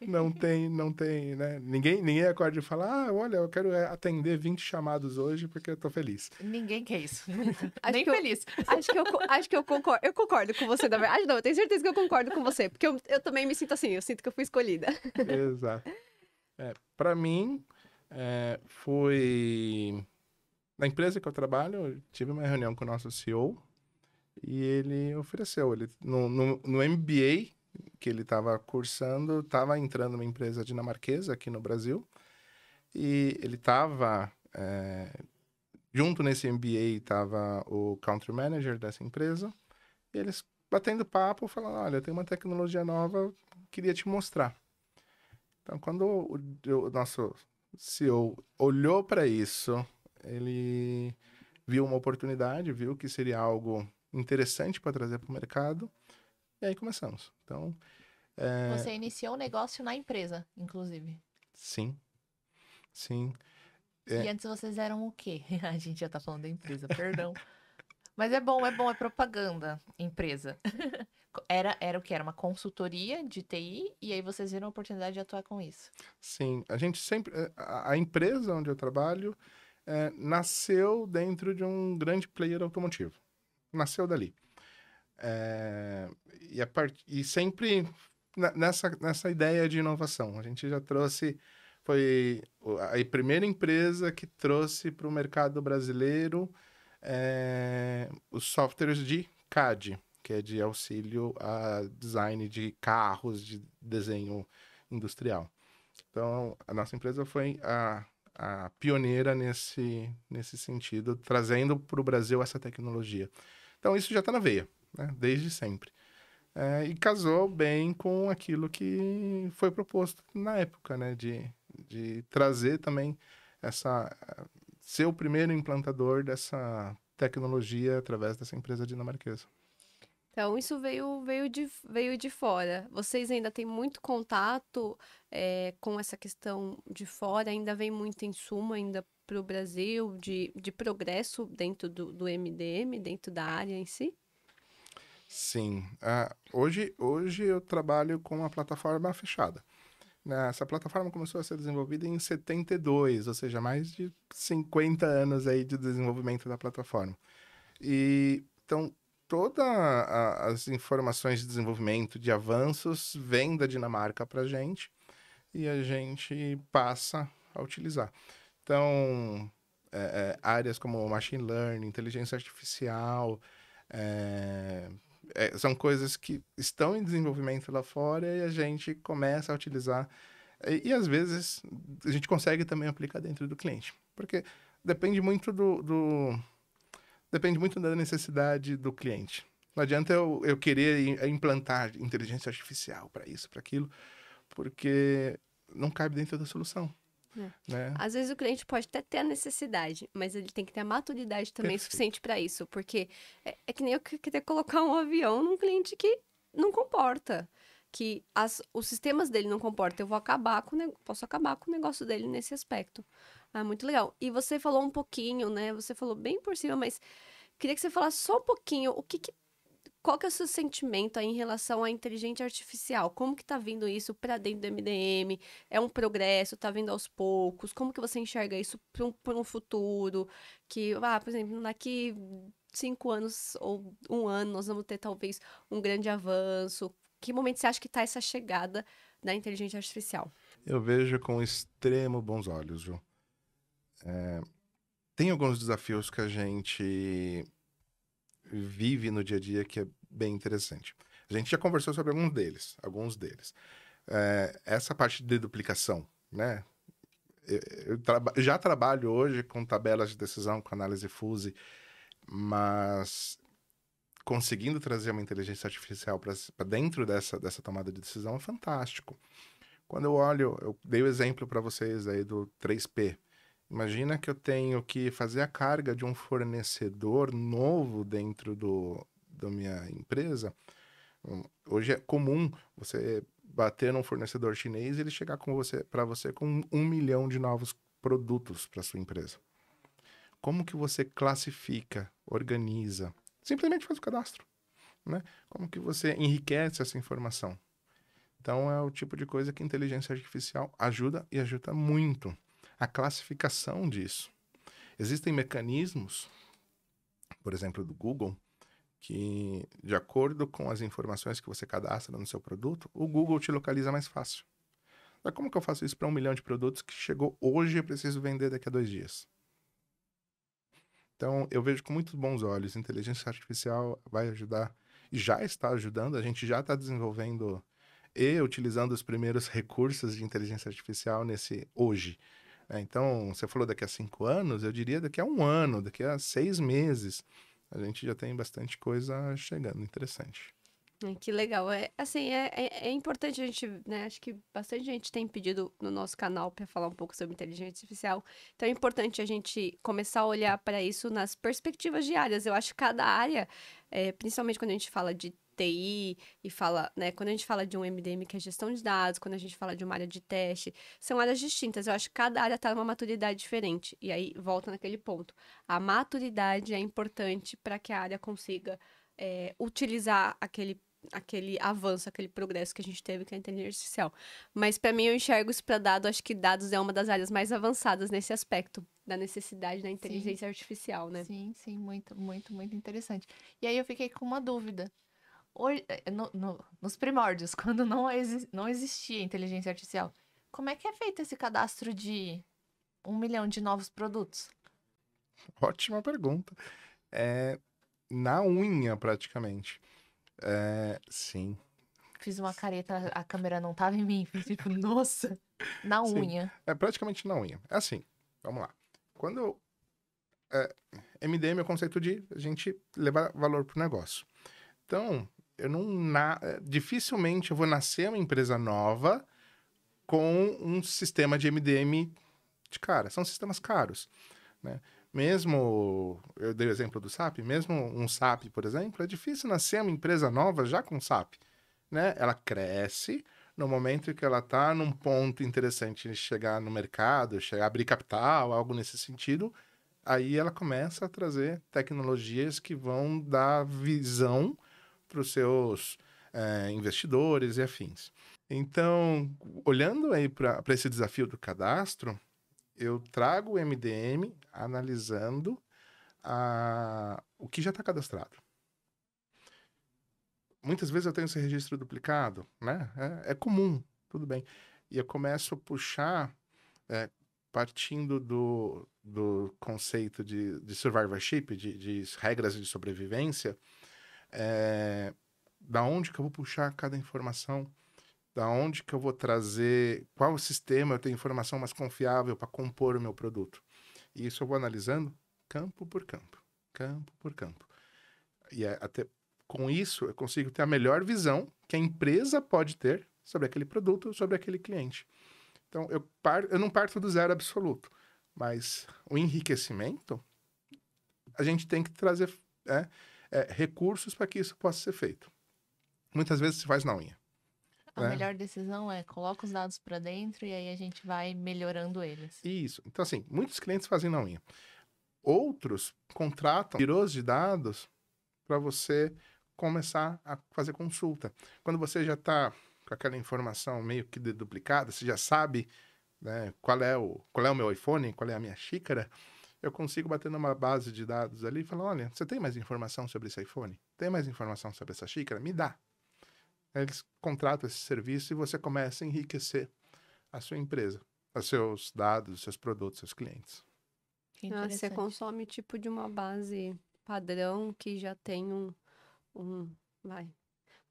Não tem, né? Ninguém acorda e fala, olha, eu quero atender 20 chamados hoje porque eu tô feliz. Ninguém quer isso. Acho Nem que eu- feliz. Acho que eu concordo. Eu concordo com você, na verdade. Não, eu tenho certeza que eu concordo com você. Porque eu também me sinto assim, eu sinto que eu fui escolhida. Exato. Para mim, foi... Na empresa que eu trabalho, eu tive uma reunião com o nosso CEO e ele ofereceu. No MBA que ele estava cursando, estava entrando numa empresa dinamarquesa aqui no Brasil. E ele estava... junto nesse MBA estava o country manager dessa empresa. E eles batendo papo, falando, olha, tem uma tecnologia nova, queria te mostrar. Então, quando o nosso CEO olhou para isso, ele viu uma oportunidade, viu que seria algo interessante para trazer para o mercado, e aí começamos. Então, Você iniciou o negócio na empresa, inclusive. sim. E antes vocês eram o quê? A gente já tá falando da empresa, perdão. Mas é bom, é propaganda, empresa. Era o que? Era uma consultoria de TI e aí vocês viram a oportunidade de atuar com isso. Sim, a gente sempre... A empresa onde eu trabalho nasceu dentro de um grande player automotivo. Nasceu dali. E sempre nessa ideia de inovação. A gente já trouxe... Foi a primeira empresa que trouxe para o mercado brasileiro os softwares de CAD, que é de auxílio a design de carros, de desenho industrial. Então, a nossa empresa foi a pioneira nesse sentido, trazendo para o Brasil essa tecnologia. Então, isso já está na veia, né? Desde sempre. E casou bem com aquilo que foi proposto na época, né? De trazer também ser o primeiro implantador dessa tecnologia através dessa empresa dinamarquesa. Então, isso veio de fora. Vocês ainda têm muito contato com essa questão de fora? Ainda vem muito insumo ainda para o Brasil de progresso dentro do MDM, dentro da área em si? Sim. Hoje eu trabalho com uma plataforma fechada. Né? Essa plataforma começou a ser desenvolvida em 72, ou seja, mais de 50 anos aí de desenvolvimento da plataforma. E então todas as informações de desenvolvimento, de avanços, vêm da Dinamarca para a gente e a gente passa a utilizar. Então, áreas como machine learning, inteligência artificial, é, são coisas que estão em desenvolvimento lá fora e a gente começa a utilizar. E às vezes a gente consegue também aplicar dentro do cliente. Porque depende muito depende muito da necessidade do cliente. Não adianta eu querer implantar inteligência artificial para isso, para aquilo, porque não cabe dentro da solução. É. Né? Às vezes o cliente pode até ter a necessidade, mas ele tem que ter a maturidade também Perfeito. suficiente para isso, porque é que nem eu querer colocar um avião num cliente que não comporta, que os sistemas dele não comportam, eu vou posso acabar com o negócio dele nesse aspecto. Ah, muito legal. E você falou um pouquinho, né? Você falou bem por cima, mas queria que você falasse só um pouquinho qual que é o seu sentimento aí em relação à inteligência artificial? Como que tá vindo isso para dentro do MDM? É um progresso, tá vindo aos poucos? Como que você enxerga isso para um futuro? Por exemplo, daqui 5 anos ou um ano nós vamos ter talvez um grande avanço. Que momento você acha que tá essa chegada da inteligência artificial? Eu vejo com extremo bons olhos, Ju. Tem alguns desafios que a gente vive no dia a dia que é bem interessante. A gente já conversou sobre alguns deles. Essa parte de duplicação, né? Eu já trabalho hoje com tabelas de decisão, com análise fuzzy, mas conseguindo trazer uma inteligência artificial para dentro dessa tomada de decisão é fantástico. Quando eu olho, eu dei o exemplo para vocês aí do 3P. Imagina que eu tenho que fazer a carga de um fornecedor novo dentro da minha empresa. Hoje é comum você bater num fornecedor chinês e ele chegar para você com 1 milhão de novos produtos para sua empresa. Como que você classifica, organiza? Simplesmente faz o cadastro, né? Como que você enriquece essa informação? Então é o tipo de coisa que a inteligência artificial ajuda e ajuda muito. A classificação disso. Existem mecanismos, por exemplo, do Google, que, de acordo com as informações que você cadastra no seu produto, o Google te localiza mais fácil. Mas como que eu faço isso para 1 milhão de produtos que chegou hoje e eu preciso vender daqui a 2 dias? Então, eu vejo com muitos bons olhos. A inteligência artificial vai ajudar, e já está ajudando, a gente já está desenvolvendo e utilizando os primeiros recursos de inteligência artificial nesse hoje. Então, você falou daqui a 5 anos, eu diria daqui a 1 ano, daqui a 6 meses. A gente já tem bastante coisa chegando, interessante. Que legal. É importante a gente, né? Acho que bastante gente tem pedido no nosso canal para falar um pouco sobre inteligência artificial. Então é importante a gente começar a olhar para isso nas perspectivas diárias. Eu acho que cada área, principalmente quando a gente fala de TI e fala, né? Quando a gente fala de um MDM que é gestão de dados, quando a gente fala de uma área de teste, são áreas distintas. Eu acho que cada área está numa maturidade diferente. E aí volta naquele ponto. A maturidade é importante para que a área consiga utilizar aquele avanço, aquele progresso que a gente teve com a inteligência artificial. Mas para mim eu enxergo isso para dados, acho que dados é uma das áreas mais avançadas nesse aspecto da necessidade da inteligência artificial, né? Sim, sim, muito, muito, muito interessante. E aí eu fiquei com uma dúvida. Hoje, nos primórdios, quando não existia inteligência artificial, como é que é feito esse cadastro de 1 milhão de novos produtos? Ótima pergunta. Na unha, praticamente. Sim. fiz uma careta, a câmera não tava em mim. Fiz tipo, nossa, na Sim. unha. É praticamente na unha. É assim, vamos lá. Quando MDM é o conceito de a gente levar valor pro negócio. Então, eu não dificilmente eu vou nascer uma empresa nova com um sistema de MDM de cara. São sistemas caros, né? Mesmo, eu dei o exemplo do SAP, mesmo um SAP, por exemplo, é difícil nascer uma empresa nova já com SAP, né? Ela cresce no momento em que ela está num ponto interessante de chegar no mercado, chegar, abrir capital, algo nesse sentido. Aí ela começa a trazer tecnologias que vão dar visão para os seus investidores e afins. Então, olhando aí para esse desafio do cadastro, eu trago o MDM analisando o que já está cadastrado. Muitas vezes eu tenho esse registro duplicado, né? É comum, tudo bem. E eu começo a puxar, partindo do conceito de survivorship, de regras de sobrevivência, da onde que eu vou puxar cada informação, da onde que eu vou trazer, qual sistema eu tenho informação mais confiável para compor o meu produto. E isso eu vou analisando campo por campo, campo por campo. E até com isso eu consigo ter a melhor visão que a empresa pode ter sobre aquele produto, sobre aquele cliente. Então eu não parto do zero absoluto, mas o enriquecimento a gente tem que trazer recursos para que isso possa ser feito. Muitas vezes se faz na unha. A melhor decisão é coloca os dados para dentro e aí a gente vai melhorando eles. Isso. Então, assim, muitos clientes fazem na unha. Outros contratam virôs de dados para você começar a fazer consulta. Quando você já está com aquela informação meio que deduplicada, você já sabe, né, qual é o meu iPhone, qual é a minha xícara, eu consigo bater numa base de dados ali e falar, olha, você tem mais informação sobre esse iPhone? Tem mais informação sobre essa xícara? Me dá. Eles contratam esse serviço e você começa a enriquecer a sua empresa, os seus dados, os seus produtos, seus clientes. Que Você interessante. consome tipo de uma base padrão que já tem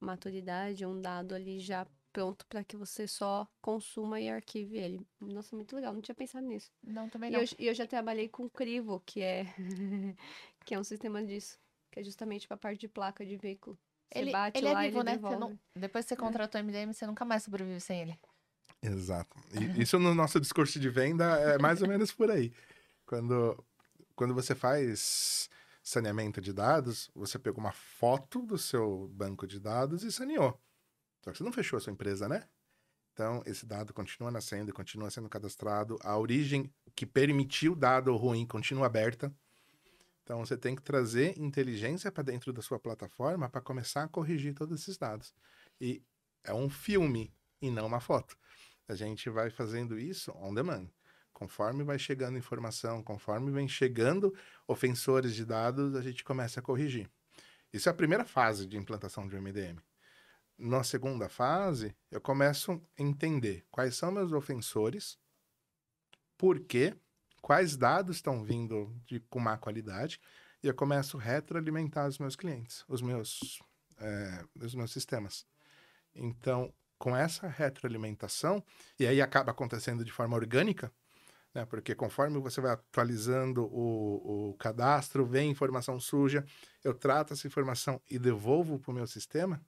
maturidade, um dado ali já pronto para que você só consuma e arquive ele. Nossa, muito legal, não tinha pensado nisso. Não, também E não. eu já trabalhei com Crivo, que é que é um sistema disso, que é justamente para a parte de placa de veículo. Você bate Ele é lá e vivo, ele né? devolve. Depois que você contratou o MDM, você nunca mais sobrevive sem ele. Exato. E isso no nosso discurso de venda é mais ou menos por aí. Quando você faz saneamento de dados, você pegou uma foto do seu banco de dados e saneou. Só que você não fechou a sua empresa, né? Então, esse dado continua nascendo, continua sendo cadastrado. A origem que permitiu o dado ruim continua aberta. Então, você tem que trazer inteligência para dentro da sua plataforma para começar a corrigir todos esses dados. E é um filme e não uma foto. A gente vai fazendo isso on demand. Conforme vai chegando informação, conforme vem chegando ofensores de dados, a gente começa a corrigir. Isso é a primeira fase de implantação de um MDM. Na segunda fase, eu começo a entender quais são meus ofensores, por quê, quais dados estão vindo com má qualidade, e eu começo a retroalimentar os meus clientes, os meus sistemas. Então, com essa retroalimentação, e aí acaba acontecendo de forma orgânica, né? Porque conforme você vai atualizando o cadastro, vem informação suja, eu trato essa informação e devolvo para o meu sistema,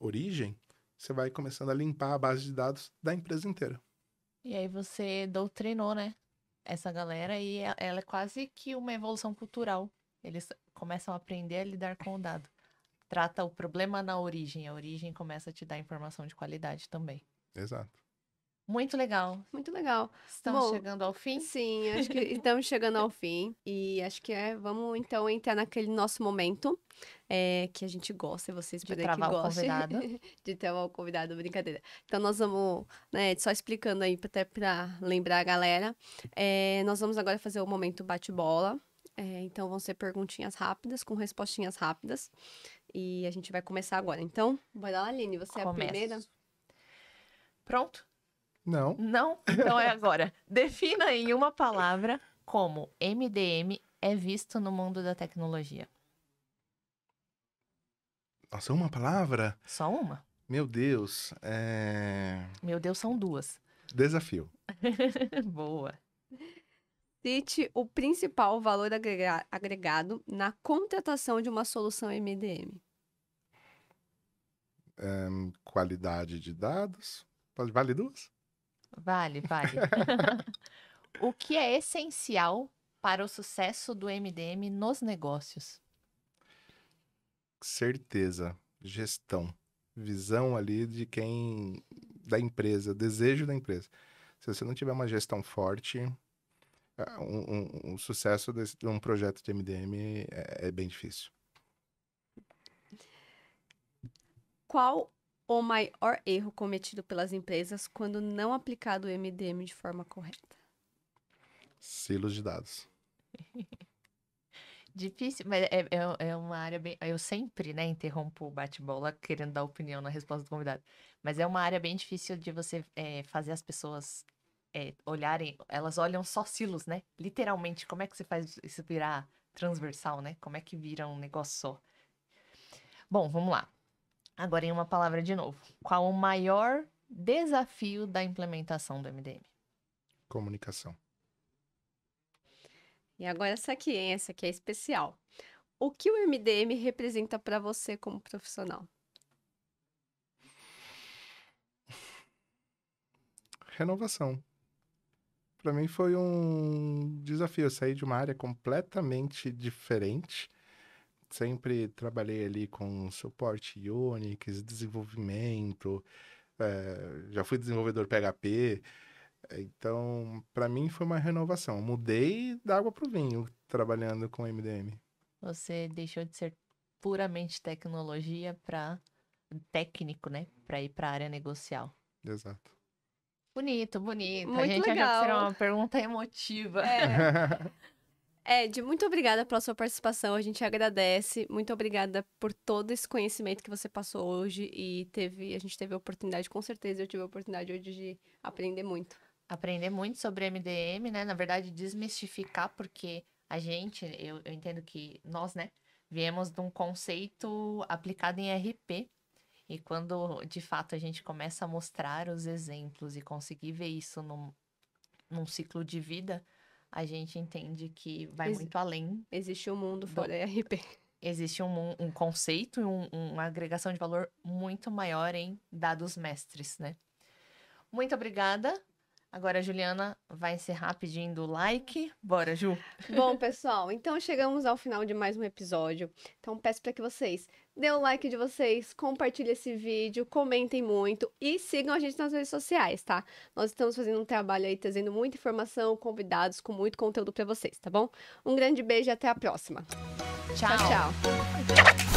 origem, você vai começando a limpar a base de dados da empresa inteira. E aí você doutrinou, né? Essa galera e ela é quase que uma evolução cultural. Eles começam a aprender a lidar com o dado. Trata o problema na origem. A origem começa a te dar informação de qualidade também. Exato. Muito legal. Muito legal. Estamos Bom, chegando ao fim? Sim, acho que estamos chegando ao fim. E acho que vamos então entrar naquele nosso momento que a gente gosta, e vocês De podem que travar o gostem. convidado. De travar o convidado, brincadeira. Então nós vamos, né, só explicando aí até para lembrar a galera. Nós vamos agora fazer o momento bate-bola. Então vão ser perguntinhas rápidas, com respostinhas rápidas. E a gente vai começar agora. Então, bora lá, Aline, você é a primeira. Pronto? Não. Não? Então é agora. Defina em uma palavra como MDM é visto no mundo da tecnologia. Nossa, uma palavra? Só uma? Meu Deus, Meu Deus, são duas. desafio. Boa. Cite o principal valor agregado na contratação de uma solução MDM. Qualidade de dados. Vale duas? Vale. O que é essencial para o sucesso do MDM nos negócios? Certeza, gestão, visão ali da empresa, desejo da empresa. Se você não tiver uma gestão forte, um sucesso de um projeto de MDM é bem difícil. Qual o maior erro cometido pelas empresas quando não aplicado o MDM de forma correta? Silos de dados. Difícil, mas é uma área bem. Eu sempre, né, interrompo o bate-bola querendo dar opinião na resposta do convidado. Mas é uma área bem difícil de você fazer as pessoas olharem. Elas olham só silos, né? Literalmente, como é que você faz isso virar transversal, né? Como é que vira um negócio só? Bom, vamos lá. Agora em uma palavra de novo. Qual o maior desafio da implementação do MDM? Comunicação. E agora essa aqui, hein? Essa aqui é especial. O que o MDM representa para você como profissional? Renovação. Para mim foi um desafio. Eu saí de uma área completamente diferente. Sempre trabalhei ali com suporte Unix, desenvolvimento, já fui desenvolvedor PHP. Então, para mim foi uma renovação. Mudei da água pro vinho trabalhando com MDM. Você deixou de ser puramente tecnologia para técnico, né? Para ir para a área negocial. Exato. Bonito. A Muito gente achou que legal. seria uma pergunta emotiva. Ed, muito obrigada pela sua participação. A gente agradece. Muito obrigada por todo esse conhecimento que você passou hoje e a gente teve a oportunidade, com certeza eu tive a oportunidade hoje de aprender muito. Aprender muito sobre MDM, né? Na verdade, desmistificar, porque a gente, eu entendo que nós, né, viemos de um conceito aplicado em RP. E quando, de fato, a gente começa a mostrar os exemplos e conseguir ver isso num ciclo de vida, a gente entende que vai muito além. Existe um mundo fora RP. Existe um conceito e uma agregação de valor muito maior em dados mestres, né? Muito obrigada. Agora a Juliana vai encerrar pedindo like. Bora, Ju. Bom, pessoal, então chegamos ao final de mais um episódio. Então peço para que vocês dêem o like de vocês, compartilhem esse vídeo, comentem muito e sigam a gente nas redes sociais, tá? Nós estamos fazendo um trabalho aí, trazendo muita informação, convidados com muito conteúdo para vocês, tá bom? Um grande beijo e até a próxima. Tchau. Tchau, tchau.